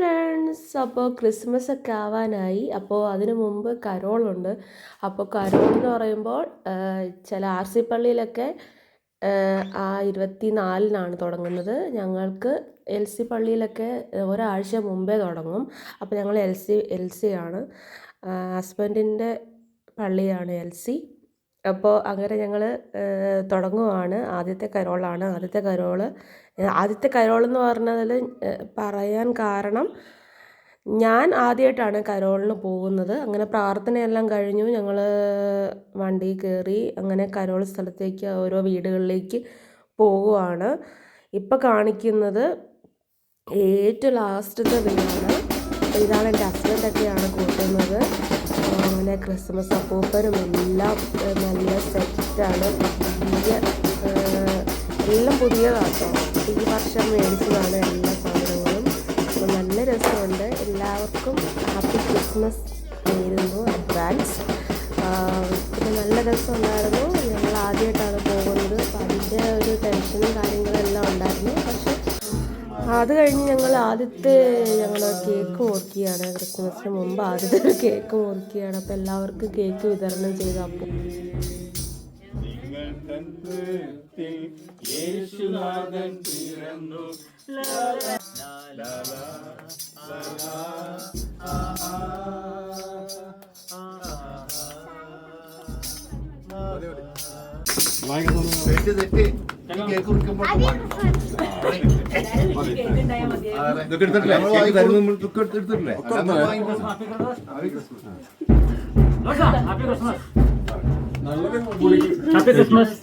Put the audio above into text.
Friends, അപ്പോൾ Christmas ഒക്കെ ആവാനായി. അപ്പോൾ അതിനു മുമ്പ് കരോളുണ്ട്. അപ്പോൾ കരോൾ എന്ന് പറയുമ്പോൾ ചില ആർ സി പള്ളിയിലൊക്കെ ആ 24-നാണ് തുടങ്ങുന്നത്. ഞങ്ങൾക്ക് എൽ സി പള്ളിയിലൊക്കെ ഒരാഴ്ച മുമ്പേ തുടങ്ങും. അപ്പോൾ ഞങ്ങൾ എൽ സി ആണ്, ഹസ്ബൻഡിൻ്റെ പള്ളിയാണ് എൽ സി. അപ്പോൾ അങ്ങനെ ഞങ്ങൾ തുടങ്ങുവാണ്. ആദ്യത്തെ കരോളാണ്. ആദ്യത്തെ കരോൾ എന്ന് പറഞ്ഞതിൽ പറയാൻ കാരണം, ഞാൻ ആദ്യമായിട്ടാണ് കരോളിന് പോകുന്നത്. അങ്ങനെ പ്രാർത്ഥനയെല്ലാം കഴിഞ്ഞു, ഞങ്ങൾ വണ്ടി കയറി അങ്ങനെ കരോൾ സ്ഥലത്തേക്ക് ഓരോ വീടുകളിലേക്ക് പോകുവാണ്. ഇപ്പം കാണിക്കുന്നത് ഏറ്റവും ലാസ്റ്റത്തെ വീടാണ്. ഇതാണ് എൻ്റെ ഹസ്ബൻഡൊക്കെയാണ് കൂട്ടുന്നത്. അങ്ങനെ ക്രിസ്മസ് അപ്പൂപ്പനും എല്ലാം നല്ല സെറ്റാണ്. എല്ലാം പുതിയതാട്ടോ, ഈ വർഷം മേടിച്ചതാണ് എല്ലാ സാധനങ്ങളും. അപ്പോൾ നല്ല രസമുണ്ട്. എല്ലാവർക്കും ഹാപ്പി ക്രിസ്മസ് നേരുന്നു അഡ്വാൻസ്. പിന്നെ നല്ല രസമുണ്ടായിരുന്നു. ഞങ്ങൾ ആദ്യമായിട്ടാണ് പോകുന്നത്, അപ്പോൾ അതിൻ്റെ ഒരു ടെൻഷനും കാര്യങ്ങളെല്ലാം ഉണ്ടായിരുന്നു. പക്ഷെ അത് കഴിഞ്ഞ് ഞങ്ങൾ കേക്ക് മുറിക്കുകയാണ്. ക്രിസ്മസിന് മുമ്പ് ആദ്യത്തെ കേക്ക് മുറിക്കുകയാണ്. അപ്പോൾ എല്ലാവർക്കും കേക്ക് വിതരണം ചെയ്തു. അപ്പോൾ യേശുനാഥൻ പിറന്നു ഹാപ്പി ക്രിസ്മസ്.